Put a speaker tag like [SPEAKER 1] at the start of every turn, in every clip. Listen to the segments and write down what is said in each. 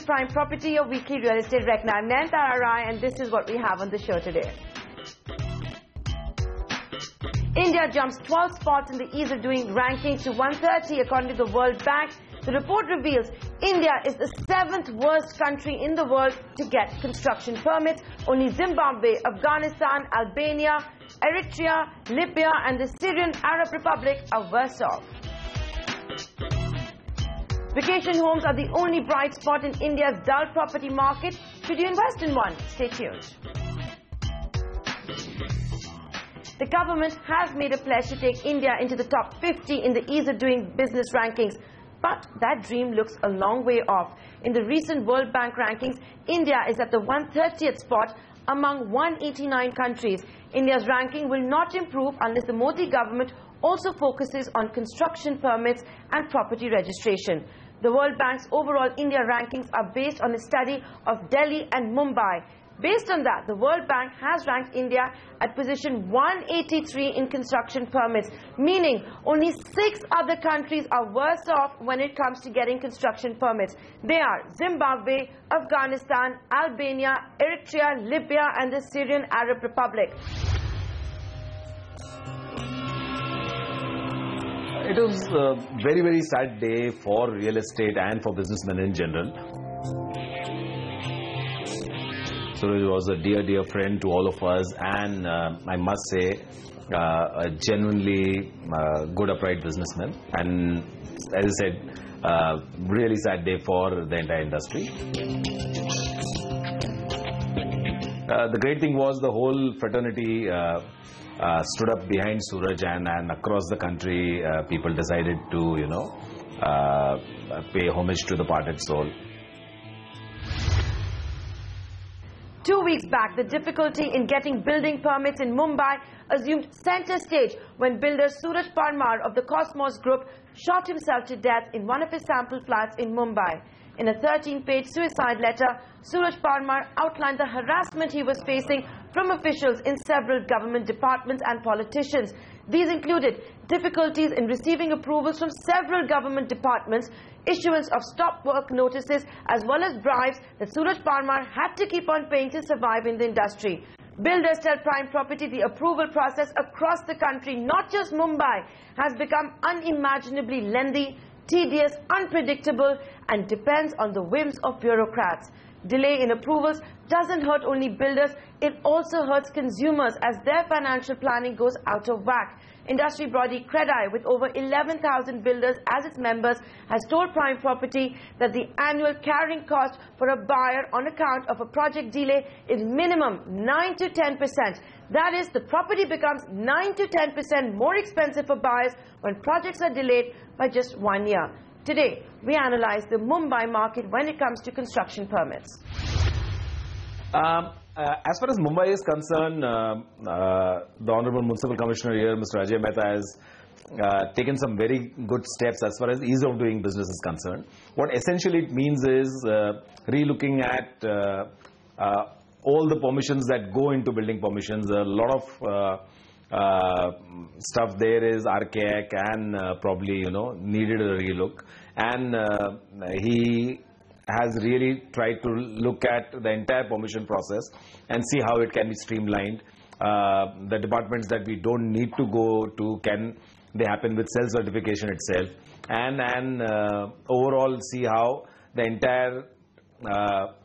[SPEAKER 1] to Prime Property, your weekly real estate reckoner. I'm Nayanthara Rai, and this is what we have on the show today. India jumps 12 spots in the ease of doing rankings to 130 according to the World Bank. The report reveals India is the 7th worst country in the world to get construction permits. Only Zimbabwe, Afghanistan, Albania, Eritrea, Libya and the Syrian Arab Republic are worse off. Vacation homes are the only bright spot in India's dull property market. Should you invest in one? Stay tuned. The government has made a pledge to take India into the top 50 in the ease of doing business rankings. But that dream looks a long way off. In the recent World Bank rankings, India is at the 130th spot among 189 countries. India's ranking will not improve unless the Modi government also focuses on construction permits and property registration. The World Bank's overall India rankings are based on a study of Delhi and Mumbai. Based on that, the World Bank has ranked India at position 183 in construction permits, meaning only 6 other countries are worse off when it comes to getting construction permits. They are Zimbabwe, Afghanistan, Albania, Eritrea, Libya and the Syrian Arab Republic.
[SPEAKER 2] It was a very, very sad day for real estate and for businessmen in general. Suraj was a dear, dear friend to all of us, and I must say, a genuinely good, upright businessman. And as I said, really sad day for the entire industry. The great thing was the whole fraternity stood up behind Suraj, and across the country, people decided to, pay homage to the parted soul.
[SPEAKER 1] 2 weeks back, the difficulty in getting building permits in Mumbai assumed center stage when builder Suraj Parmar of the Cosmos Group shot himself to death in one of his sample flats in Mumbai. In a 13-page suicide letter, Suraj Parmar outlined the harassment he was facing from officials in several government departments and politicians. These included difficulties in receiving approvals from several government departments, issuance of stop work notices, as well as bribes that Suraj Parmar had to keep on paying to survive in the industry. Builders tell Prime Property the approval process across the country, not just Mumbai, has become unimaginably lengthy, tedious, unpredictable, and depends on the whims of bureaucrats. Delay in approvals doesn't hurt only builders, it also hurts consumers as their financial planning goes out of whack. Industry body CREDAI, with over 11,000 builders as its members, has told Prime Property that the annual carrying cost for a buyer on account of a project delay is minimum 9 to 10%. That is, the property becomes 9 to 10% more expensive for buyers when projects are delayed by just 1 year. Today, we analyze the Mumbai market when it comes to construction permits.
[SPEAKER 2] As far as Mumbai is concerned, the Honorable Municipal Commissioner here, Mr. Ajay Mehta, has taken some very good steps as far as ease of doing business is concerned. What essentially it means is re-looking at all the permissions that go into building permissions. A lot of stuff there is archaic and probably needed a relook, and he has really tried to look at the entire permission process and see how it can be streamlined. The departments that we don't need to go to, can they happen with self-certification itself, and overall see how the entire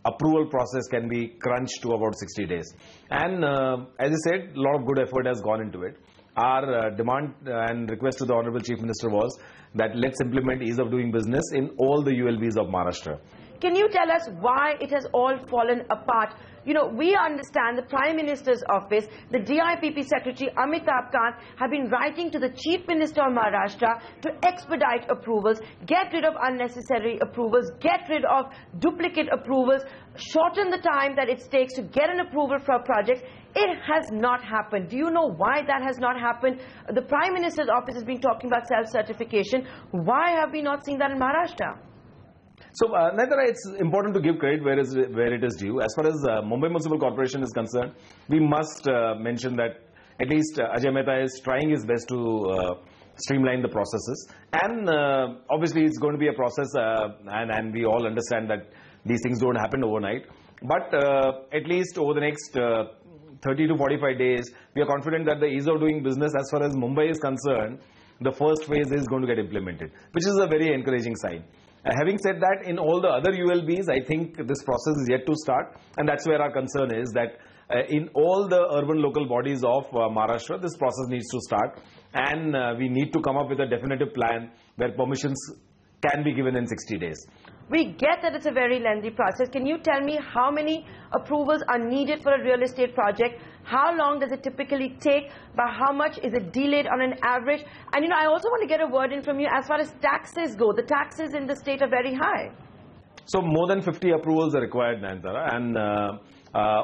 [SPEAKER 2] approval process can be crunched to about 60 days. And as I said, a lot of good effort has gone into it. Our demand and request to the Honorable Chief Minister was that let's implement ease of doing business in all the ULBs of Maharashtra.
[SPEAKER 1] Can you tell us why it has all fallen apart? We understand the Prime Minister's office, the DIPP Secretary Amitabh Kant have been writing to the Chief Minister of Maharashtra to expedite approvals, get rid of unnecessary approvals, get rid of duplicate approvals, shorten the time that it takes to get an approval for a project. It has not happened. Do you know why that has not happened? The Prime Minister's office has been talking about self-certification. Why have we not seen that in Maharashtra?
[SPEAKER 2] So, Nayanthara, it's important to give credit where it is due. As far as Mumbai Municipal Corporation is concerned, we must mention that at least Ajay Mehta is trying his best to streamline the processes. And obviously, it's going to be a process, and we all understand that These things don't happen overnight. But at least over the next 30 to 45 days, we are confident that the ease of doing business as far as Mumbai is concerned, the first phase is going to get implemented, which is a very encouraging sign. Having said that, in all the other ULBs, I think this process is yet to start, and that's where our concern is that in all the urban local bodies of Maharashtra, this process needs to start, and we need to come up with a definitive plan where permissions can be given in 60 days.
[SPEAKER 1] We get that it's a very lengthy process. Can you tell me how many approvals are needed for a real estate project? How long does it typically take? By how much is it delayed on an average? And I also want to get a word in from you as far as taxes go. The taxes in the state are very high.
[SPEAKER 2] So more than 50 approvals are required, Nayantara, and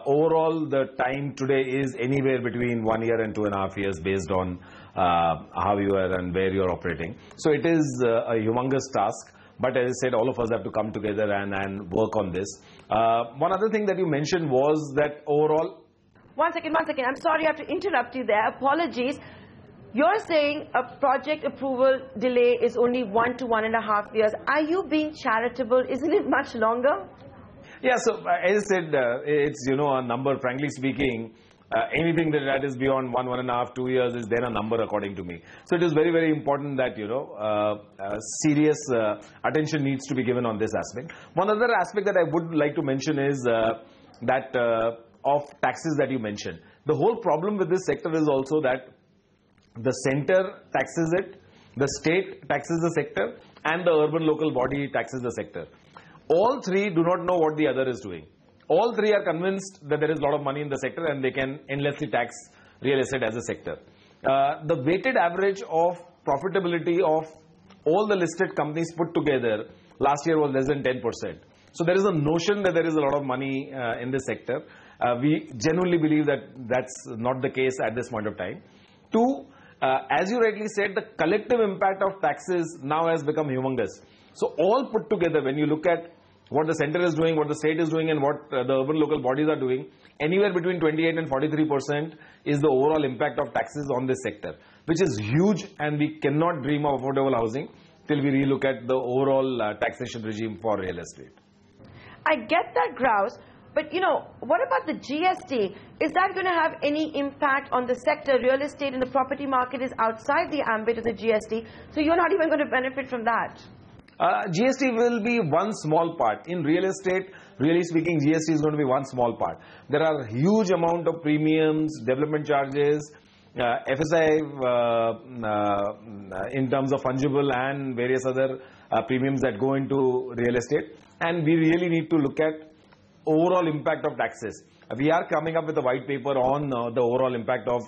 [SPEAKER 2] overall the time today is anywhere between 1 year and 2.5 years based on how you are and where you are operating. So it is a humongous task. But as I said, all of us have to come together and work on this. One other thing that you mentioned was that overall...
[SPEAKER 1] One second. I'm sorry I have to interrupt you there. Apologies. You're saying a project approval delay is only 1 to 1.5 years. Are you being charitable? Isn't it much longer?
[SPEAKER 2] Yeah, so as I said, it's, a number, frankly speaking. Anything that is beyond 1.5, 2 years is then a number according to me. So it is very, very important that, serious attention needs to be given on this aspect. One other aspect that I would like to mention is that of taxes that you mentioned. The whole problem with this sector is also that the center taxes it, the state taxes the sector, and the urban local body taxes the sector. All three do not know what the other is doing. All three are convinced that there is a lot of money in the sector and they can endlessly tax real estate as a sector. The weighted average of profitability of all the listed companies put together last year was less than 10%. So there is a notion that there is a lot of money in this sector. We genuinely believe that that's not the case at this point of time. Two, as you rightly said, the collective impact of taxes now has become humongous. So all put together, when you look at what the center is doing, what the state is doing, and what the urban local bodies are doing, anywhere between 28 and 43% is the overall impact of taxes on this sector, which is huge, and we cannot dream of affordable housing till we relook at the overall taxation regime for real estate.
[SPEAKER 1] I get that, Grouse, but what about the GST? Is that going to have any impact on the sector? Real estate and the property market is outside the ambit of the GST, so you're not even going to benefit from that.
[SPEAKER 2] GST will be one small part. In real estate, really speaking, GST is going to be one small part. There are huge amount of premiums, development charges, FSI in terms of fungible and various other premiums that go into real estate. And we really need to look at overall impact of taxes. We are coming up with a white paper on the overall impact of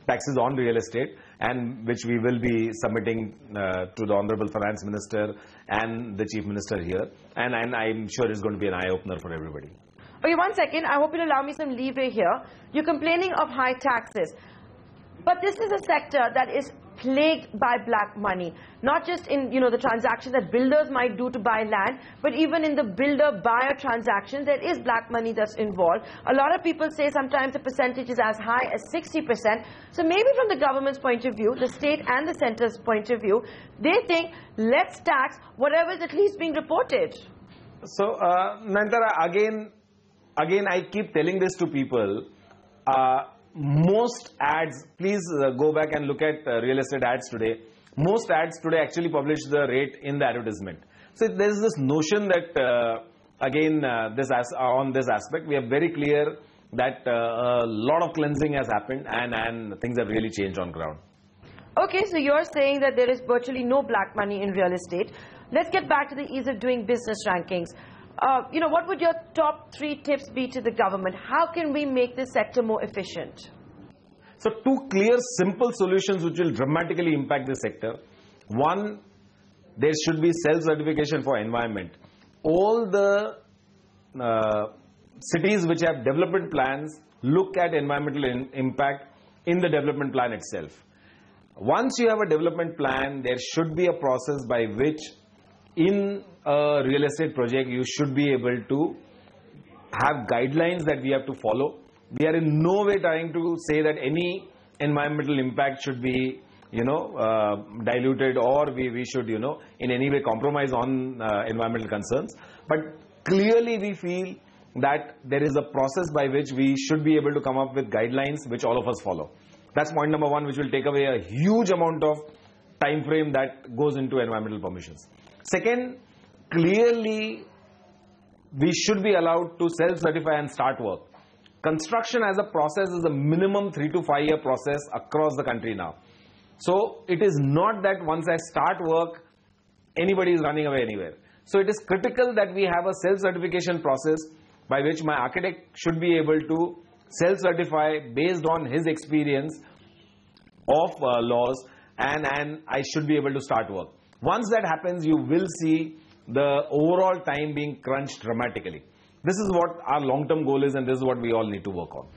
[SPEAKER 2] taxes on real estate, and which we will be submitting to the Honorable Finance Minister and the Chief Minister here, and I'm sure it's going to be an eye-opener for everybody.
[SPEAKER 1] Okay, 1 second. I hope you'll allow me some leeway here. You're complaining of high taxes, but this is a sector that is plagued by black money, not just in the transactions that builders might do to buy land, but even in the builder-buyer transactions, there is black money that's involved. A lot of people say sometimes the percentage is as high as 60%. So maybe from the government's point of view, the state and the centre's point of view, they think, let's tax whatever is at least being reported.
[SPEAKER 2] So, Nayantara, again, I keep telling this to people. Most ads, please go back and look at real estate ads today. Most ads today actually publish the rate in the advertisement. So there is this notion that, on this aspect, we are very clear that a lot of cleansing has happened and things have really changed on ground.
[SPEAKER 1] Okay, so you're saying that there is virtually no black money in real estate. Let's get back to the ease of doing business rankings. What would your top 3 tips be to the government? How can we make this sector more efficient?
[SPEAKER 2] So 2 clear, simple solutions which will dramatically impact the sector. One, there should be self-certification for environment. All the cities which have development plans look at environmental impact in the development plan itself. Once you have a development plan, there should be a process by which in a real estate project you should be able to have guidelines that we have to follow. We are in no way trying to say that any environmental impact should be diluted, or we should in any way compromise on environmental concerns. But clearly we feel that there is a process by which we should be able to come up with guidelines which all of us follow. That's point number one, which will take away a huge amount of time frame that goes into environmental permissions. Second, clearly we should be allowed to self-certify and start work. Construction as a process is a minimum 3 to 5 year process across the country now. So it is not that once I start work, anybody is running away anywhere. So it is critical that we have a self-certification process by which my architect should be able to self-certify based on his experience of laws, and I should be able to start work. Once that happens, you will see the overall time being crunched dramatically. This is what our long-term goal is, and this is what we all need to work on.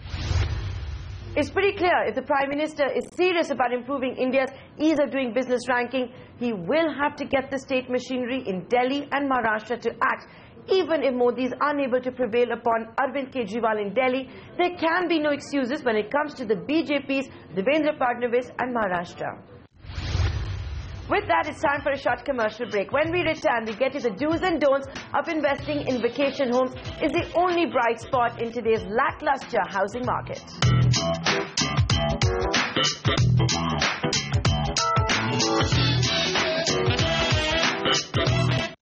[SPEAKER 1] It's pretty clear if the Prime Minister is serious about improving India's ease of doing business ranking, he will have to get the state machinery in Delhi and Maharashtra to act. Even if Modi is unable to prevail upon Arvind Kejriwal in Delhi, there can be no excuses when it comes to the BJP's Devendra Fadnavis and Maharashtra. With that, it's time for a short commercial break. When we return, we get to the do's and don'ts of investing in vacation homes. Is the only bright spot in today's lackluster housing market.